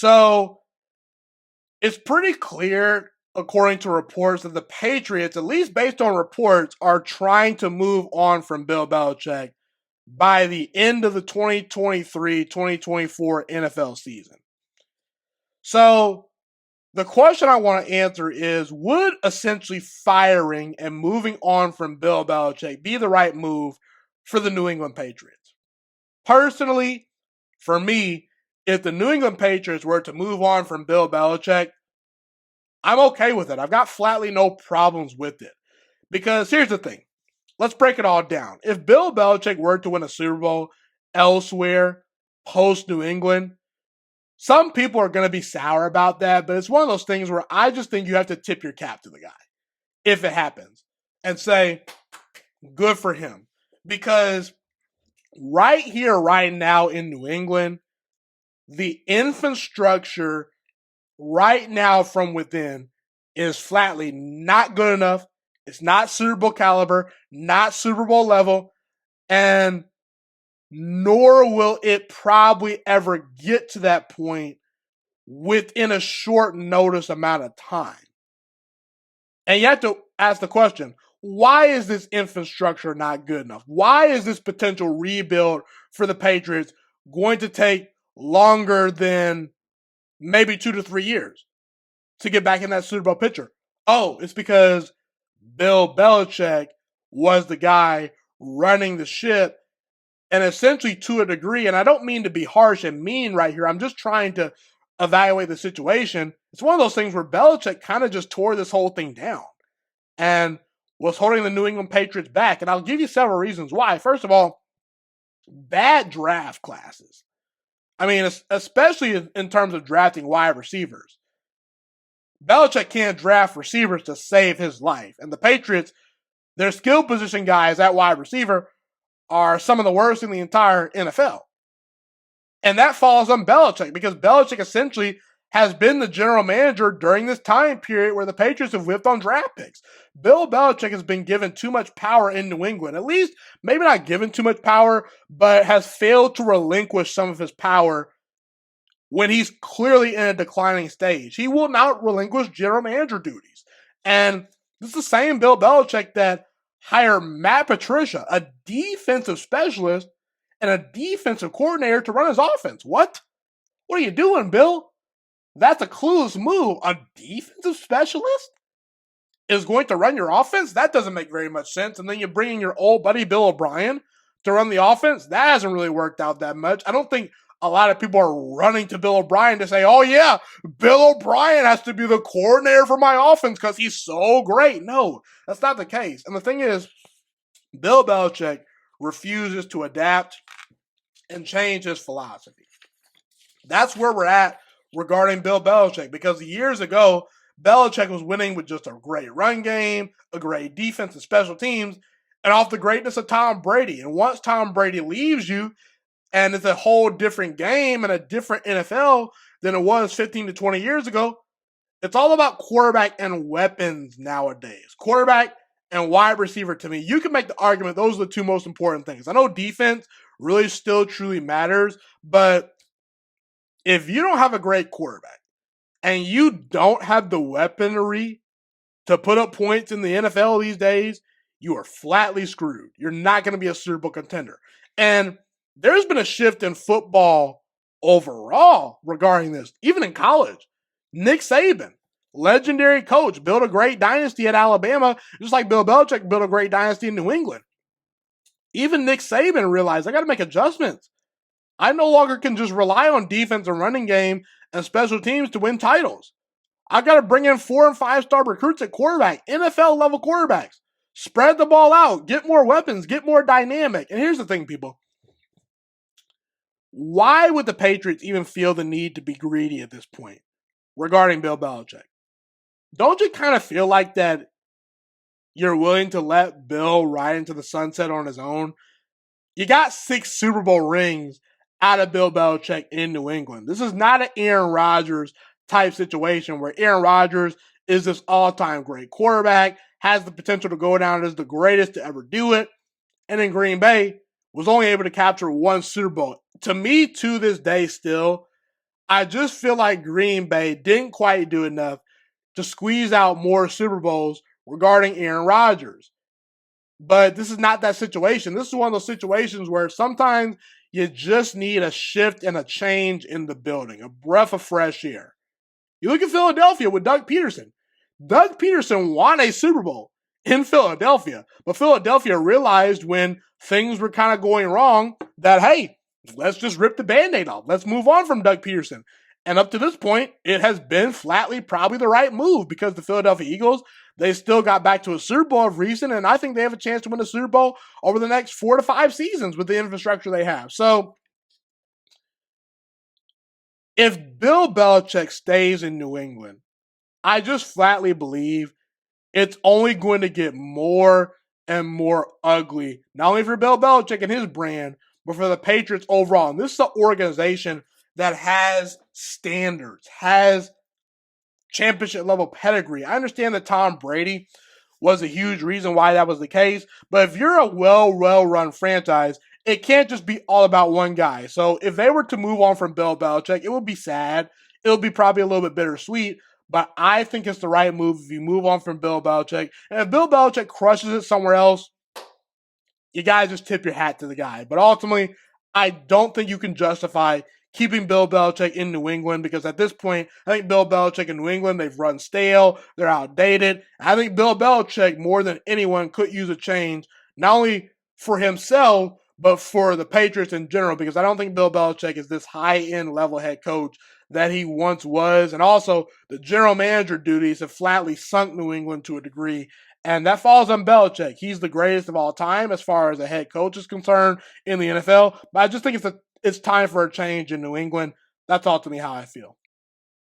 So it's pretty clear, according to reports, that the Patriots, at least based on reports, are trying to move on from Bill Belichick by the end of the 2023-2024 NFL season. So the question I want to answer is, would essentially firing and moving on from Bill Belichick be the right move for the New England Patriots? Personally, for me, if the New England Patriots were to move on from Bill Belichick, I'm okay with it. I've got flatly no problems with it. Because here's the thing. Let's break it all down. If Bill Belichick were to win a Super Bowl elsewhere, post New England, some people are going to be sour about that, but it's one of those things where I just think you have to tip your cap to the guy if it happens and say, good for him. Because right here, right now in New England, the infrastructure right now from within is flatly not good enough. It's not Super Bowl caliber, not Super Bowl level, and nor will it probably ever get to that point within a short notice amount of time. And you have to ask the question, why is this infrastructure not good enough? Why is this potential rebuild for the Patriots going to take longer than maybe 2 to 3 years to get back in that Super Bowl picture? Oh, it's because Bill Belichick was the guy running the ship, and essentially to a degree, and I don't mean to be harsh and mean right here, I'm just trying to evaluate the situation. It's one of those things where Belichick kind of just tore this whole thing down and was holding the New England Patriots back. And I'll give you several reasons why. First of all, bad draft classes. I mean, especially in terms of drafting wide receivers. Belichick can't draft receivers to save his life. And the Patriots, their skill position guys at wide receiver are some of the worst in the entire NFL. And that falls on Belichick because Belichick essentially has been the general manager during this time period where the Patriots have whipped on draft picks. Bill Belichick has been given too much power in New England. At least, maybe not given too much power, but has failed to relinquish some of his power when he's clearly in a declining stage. He will not relinquish general manager duties. And this is the same Bill Belichick that hired Matt Patricia, a defensive specialist, and a defensive coordinator to run his offense. What? What are you doing, Bill? That's a clueless move. A defensive specialist is going to run your offense? That doesn't make very much sense. And then you bring in your old buddy Bill O'Brien to run the offense? That hasn't really worked out that much. I don't think a lot of people are running to Bill O'Brien to say, oh yeah, Bill O'Brien has to be the coordinator for my offense because he's so great. No, that's not the case. And the thing is, Bill Belichick refuses to adapt and change his philosophy. That's where we're at regarding Bill Belichick, because years ago, Belichick was winning with just a great run game, a great defense and special teams, and off the greatness of Tom Brady. And once Tom Brady leaves you, and it's a whole different game and a different NFL than it was 15 to 20 years ago, it's all about quarterback and weapons nowadays. Quarterback and wide receiver, to me, you can make the argument those are the two most important things. I know defense really still truly matters, but if you don't have a great quarterback and you don't have the weaponry to put up points in the NFL these days, you are flatly screwed. You're not going to be a Super Bowl contender. And there's been a shift in football overall regarding this, even in college. Nick Saban, legendary coach, built a great dynasty at Alabama, just like Bill Belichick built a great dynasty in New England. Even Nick Saban realized, I got to make adjustments. I no longer can just rely on defense and running game and special teams to win titles. I got to bring in 4- and 5-star recruits at quarterback, NFL level quarterbacks. Spread the ball out, get more weapons, get more dynamic. And here's the thing, people. Why would the Patriots even feel the need to be greedy at this point regarding Bill Belichick? Don't you kind of feel like that you're willing to let Bill ride into the sunset on his own? You got 6 Super Bowl rings out of Bill Belichick in New England. This is not an Aaron Rodgers type situation where Aaron Rodgers is this all-time great quarterback, has the potential to go down as the greatest to ever do it, and in Green Bay was only able to capture 1 Super Bowl. To me, to this day still, I just feel like Green Bay didn't quite do enough to squeeze out more Super Bowls regarding Aaron Rodgers. But this is not that situation. This is one of those situations where sometimes you just need a shift and a change in the building, a breath of fresh air. You look at Philadelphia with Doug Peterson. Doug Peterson won a Super Bowl in Philadelphia, but Philadelphia realized when things were kind of going wrong that, hey, let's just rip the Band-Aid off. Let's move on from Doug Peterson. And up to this point, it has been flatly probably the right move because the Philadelphia Eagles, they still got back to a Super Bowl of recent, and I think they have a chance to win a Super Bowl over the next 4 to 5 seasons with the infrastructure they have. So if Bill Belichick stays in New England, I just flatly believe it's only going to get more and more ugly, not only for Bill Belichick and his brand, but for the Patriots overall. And this is an organization that has standards, has championship level pedigree. I understand that Tom Brady was a huge reason why that was the case, but if you're a well-run franchise, it can't just be all about one guy. So if they were to move on from Bill Belichick, it would be sad. It would be probably a little bit bittersweet, but I think it's the right move if you move on from Bill Belichick. And if Bill Belichick crushes it somewhere else, you guys just tip your hat to the guy. But ultimately, I don't think you can justify keeping Bill Belichick in New England because at this point, I think Bill Belichick in New England, they've run stale, they're outdated. I think Bill Belichick, more than anyone, could use a change, not only for himself, but for the Patriots in general, because I don't think Bill Belichick is this high-end level head coach that he once was. And also, the general manager duties have flatly sunk New England to a degree. And that falls on Belichick. He's the greatest of all time as far as a head coach is concerned in the NFL. But I just think it's time for a change in New England. That's ultimately how I feel.